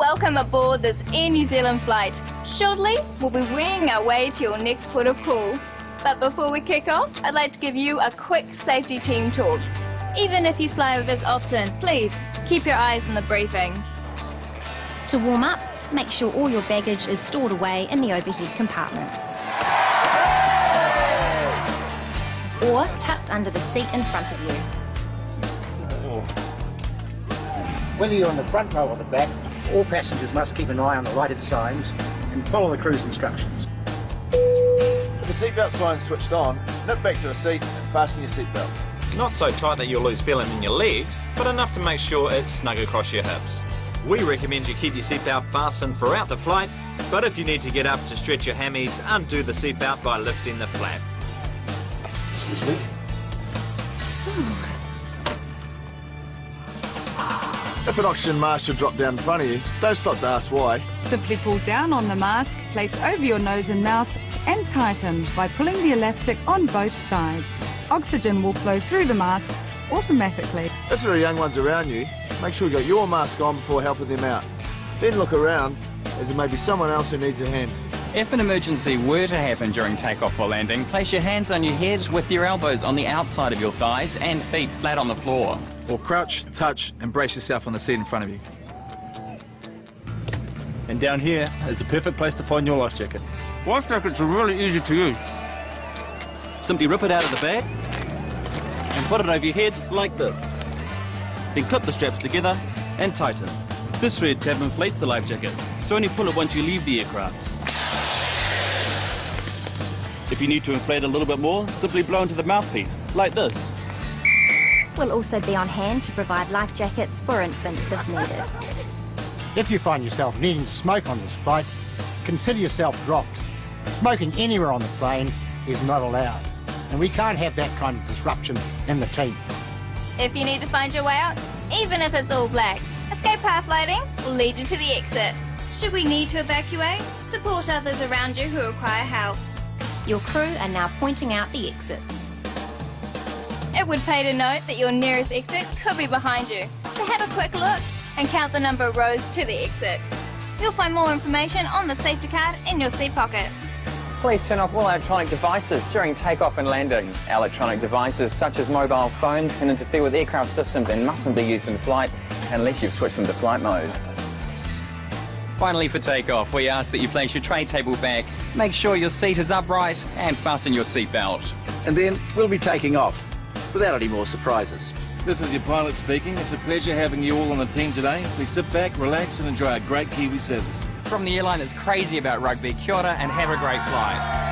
welcome aboard this Air New Zealand flight. Shortly, we'll be winging our way to your next port of call. But before we kick off, I'd like to give you a quick safety team talk. Even if you fly with us often, please keep your eyes on the briefing. To warm up, make sure all your baggage is stored away in the overhead compartments. Or tucked under the seat in front of you. Whether you're on the front row or the back, all passengers must keep an eye on the lighted signs and follow the cruise instructions. With the seatbelt sign switched on, nip back to the seat and fasten your seatbelt. Not so tight that you'll lose feeling in your legs, but enough to make sure it's snug across your hips. We recommend you keep your seatbelt fastened throughout the flight, but if you need to get up to stretch your hammies, undo the seatbelt by lifting the flap. Excuse me. If an oxygen mask should drop down in front of you, don't stop to ask why. Simply pull down on the mask, place over your nose and mouth, and tighten by pulling the elastic on both sides. Oxygen will flow through the mask automatically. If there are young ones around you, make sure you got your mask on before helping them out. Then look around, as there may be someone else who needs a hand. If an emergency were to happen during takeoff or landing, place your hands on your head with your elbows on the outside of your thighs and feet flat on the floor. Or crouch, touch, and brace yourself on the seat in front of you. And down here is the perfect place to find your life jacket. Life jackets are really easy to use. Simply rip it out of the bag and put it over your head like this. Then clip the straps together and tighten. This thread tab inflates the life jacket, so only pull it once you leave the aircraft. If you need to inflate a little bit more, simply blow into the mouthpiece, like this. We'll also be on hand to provide life jackets for infants if needed. If you find yourself needing to smoke on this flight, consider yourself dropped. Smoking anywhere on the plane is not allowed, and we can't have that kind of disruption in the team. If you need to find your way out, even if it's all black, escape path lighting will lead you to the exit. Should we need to evacuate, support others around you who require help. Your crew are now pointing out the exits. It would pay to note that your nearest exit could be behind you, so have a quick look and count the number of rows to the exit. You'll find more information on the safety card in your seat pocket. Please turn off all electronic devices during takeoff and landing. Electronic devices such as mobile phones can interfere with aircraft systems and mustn't be used in flight unless you've switched them to flight mode. Finally, for takeoff, we ask that you place your tray table back, make sure your seat is upright and fasten your seatbelt. And then we'll be taking off without any more surprises. This is your pilot speaking. It's a pleasure having you all on the team today. Please sit back, relax and enjoy our great Kiwi service. From the airline that's crazy about rugby, kia ora and have a great flight.